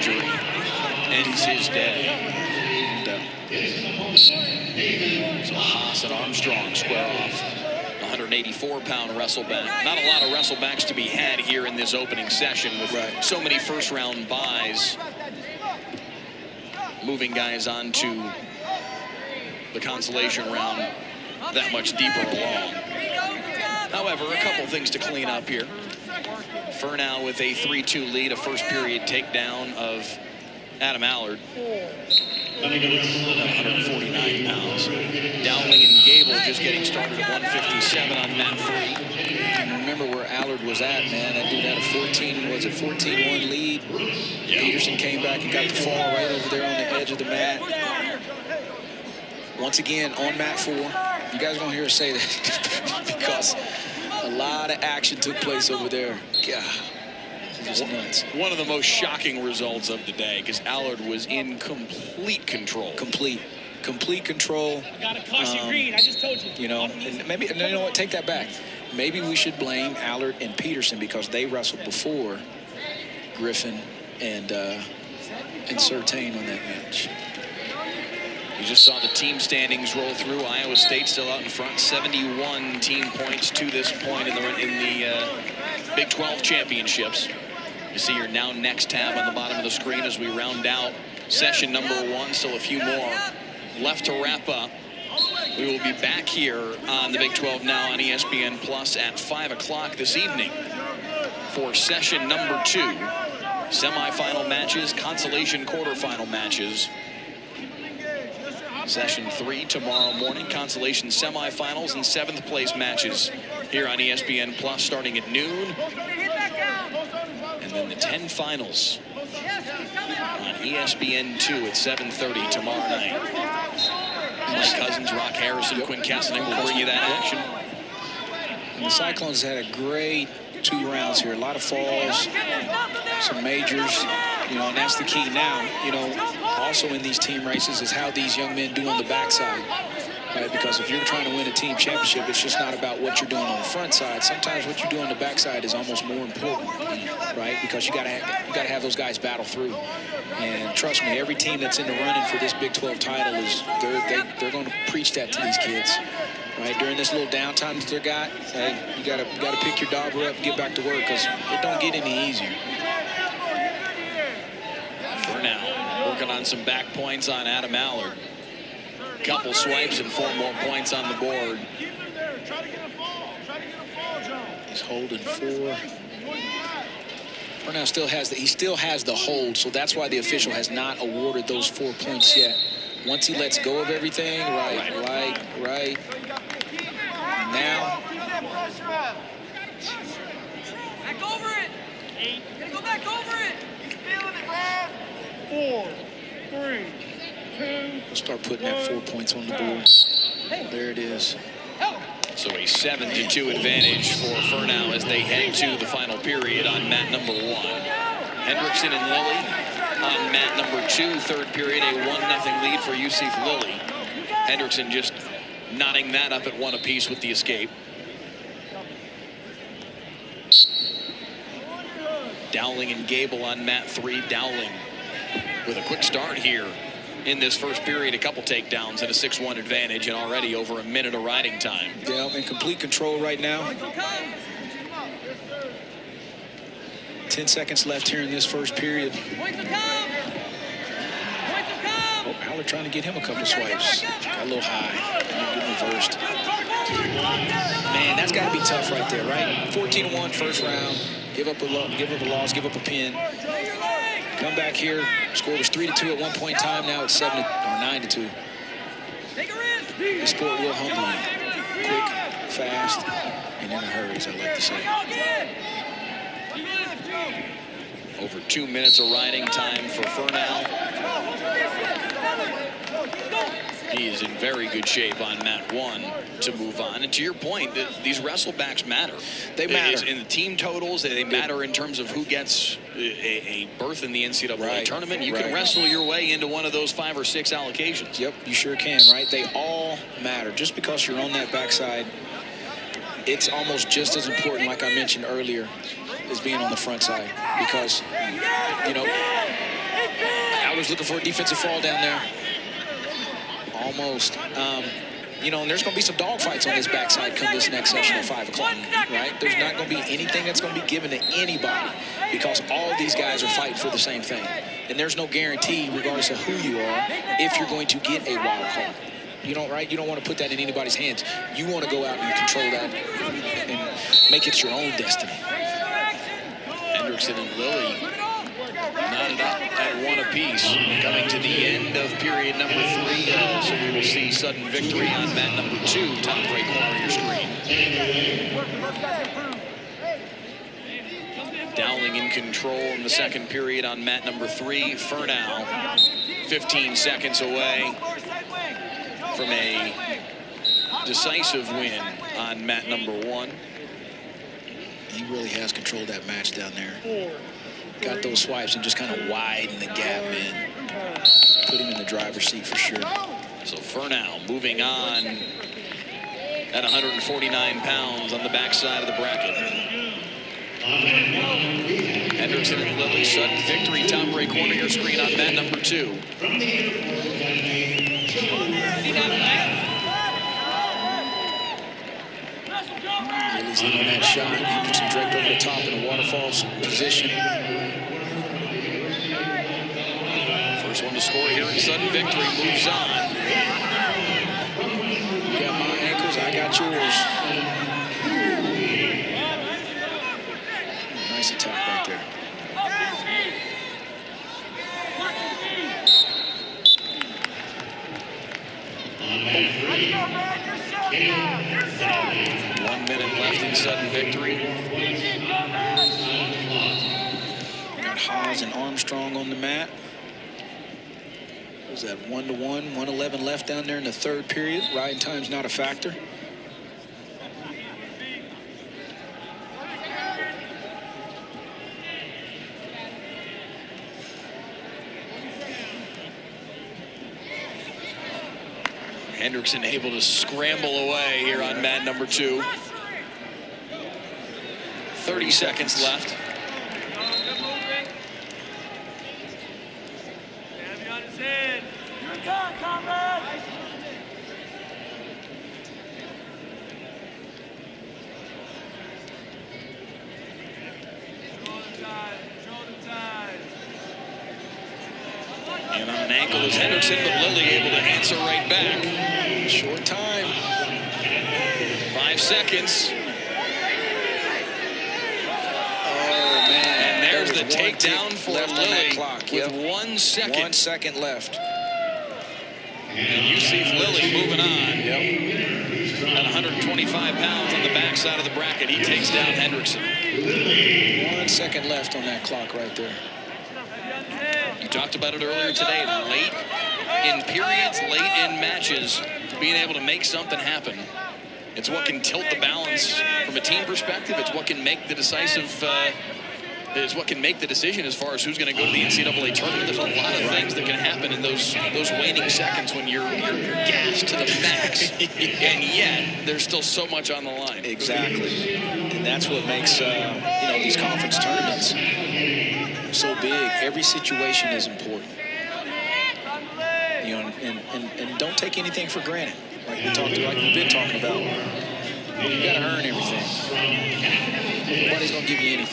injury ends his day. So Haas and Armstrong square off. 184-pound wrestleback. Not a lot of wrestlebacks to be had here in this opening session with so many first-round buys. Moving guys on to the consolation round that much deeper along. However, a couple things to clean up here. Furnal with a 3-2 lead, a first period takedown of Adam Allard. 149 pounds. Dowling and Gable just getting started at 157 on mat 3. And remember where Allard was at, man. That dude had a 14-1 lead. Yeah. Peterson came back and got the fall right over there on the edge of the mat. Once again, on mat 4. You guys are going to hear us say that because a lot of action took place over there. God. Just nuts. One of the most shocking results of the day because Allard was in complete control. Complete control. I got a caution green. I just told you. You know, and maybe, no, you know what? Take that back. Maybe we should blame Allard and Peterson because they wrestled before Griffin and Surtain on that match. You just saw the team standings roll through. Iowa State still out in front, 71 team points to this point in the Big 12 championships. You see your Now Next tab on the bottom of the screen as we round out session number 1. Still a few more left to wrap up. We will be back here on the Big 12 Now on ESPN Plus at 5 o'clock this evening for session number 2. Semifinal matches, consolation quarterfinal matches. Session 3 tomorrow morning, consolation semifinals and 7th place matches here on ESPN Plus starting at noon. And then the 10 finals on ESPN 2 at 7:30 tomorrow night. Mike Cousins, Rock Harrison, Quinn Kasanek will bring you that action. And the Cyclones had a great 2 rounds here. A lot of falls, some majors, you know, and that's the key now, you know, also in these team races is how these young men do on the backside, right? Because if you're trying to win a team championship, it's just not about what you're doing on the front side. Sometimes what you do on the backside is almost more important, right? Because you gotta have those guys battle through. And trust me, every team that's in the running for this Big 12 title is they're going to preach that to these kids. Right, during this little downtime that they got, hey, you gotta pick your dauber up and get back to work because it don't get any easier. For now, working on some back points on Adam Allard. Couple swipes and 4 more points on the board. He's holding 4. Furnal still has the hold, so that's why the official has not awarded those 4 points yet. Once he lets go of everything, right. Now. Back over it. Gotta go back over it. Feeling it, man. 4, 3, 2. We'll start putting that 4 points on the board. There it is. So a 7-2 advantage for Furnal as they head to the final period on mat number 1. Hendrickson and Lilly on mat number 2, 3rd period, a 1-0 lead for Yusuf Lilly. Hendrickson just knotting that up at 1 apiece with the escape. Dowling and Gable on mat 3. Dowling with a quick start here in this first period. A couple takedowns and a 6-1 advantage and already over a minute of riding time. Yeah, in complete control right now. 10 seconds left here in this first period. Oh, Allard trying to get him a couple swipes. Got a little high. Getting reversed. Man, that's got to be tough right there, right? 14-1 first round. Give up a loss, give up a pin. Come back here. Score was 3-2 at one point in time. Now it's 9-2. This sport will humble you. Quick, fast, and in a hurry, as I like to say. Over 2 minutes of riding time for Furnal. He is in very good shape on mat 1 to move on. And to your point, these wrestlebacks matter. They matter. In the team totals, they matter in terms of who gets a berth in the NCAA tournament. You can wrestle your way into one of those 5 or 6 allocations. Yep, you sure can, right? They all matter. Just because you're on that backside, it's almost just as important, like I mentioned earlier, as being on the front side. Because, you know, Fowler's looking for a defensive fall down there. Almost. You know, and there's going to be some dogfights on this backside come this next session at 5 o'clock, right? There's not going to be anything that's going to be given to anybody because all these guys are fighting for the same thing. And there's no guarantee, regardless of who you are, if you're going to get a wild card. You don't, right? You don't want to put that in anybody's hands. You want to go out and control that and make it your own destiny. Hendrickson and Lilly knotted up at 1 apiece. Coming to the end of period number 3. So we will see sudden victory on mat number 2. Top right corner of your screen. Dowling in control in the second period on mat number 3. Furnow 15 seconds away from a decisive win on mat number 1. He really has controlled that match down there. Got those swipes and just kind of widen the gap, man. Put him in the driver's seat for sure. So Furnow moving on at 149 pounds on the backside of the bracket. Hendrickson and Lilly, sudden victory, top right corner of your screen on mat number 2. Lilly's in on that shot. Hendrickson draped over the top in a waterfall position. First one to score here in sudden victory moves on. You got my ankles, I got yours. Nice attack right there. Oh. 1 minute left in sudden victory. Got Haas and Armstrong on the mat. Was that 1-1? 1:11 left down there in the third period. Riding time's not a factor. Hendrickson able to scramble away here on mat number 2. 30 seconds left. And on an ankle is Hendrickson, but Lilly able to answer right back. Short time. 5 seconds. Oh, man. And there's the takedown for Lilly clock. with 1 second. 1 second left. And Yusuf Lilly moving on. Yep. At 125 pounds on the backside of the bracket, he takes down Hendrickson. 1 second left on that clock right there. You talked about it earlier today. Late in periods, late in matches, being able to make something happen. It's what can tilt the balance from a team perspective. It's what can make the decisive. It's what can make the decision as far as who's going to go to the NCAA tournament. There's a lot of things that can happen in those waning seconds when you're gassed to the max, and yet there's still so much on the line. Exactly, and that's what makes these conference tournaments so big. Every situation is important. And don't take anything for granted. Like we've been talking about. You got to earn everything. Nobody's going to give you anything.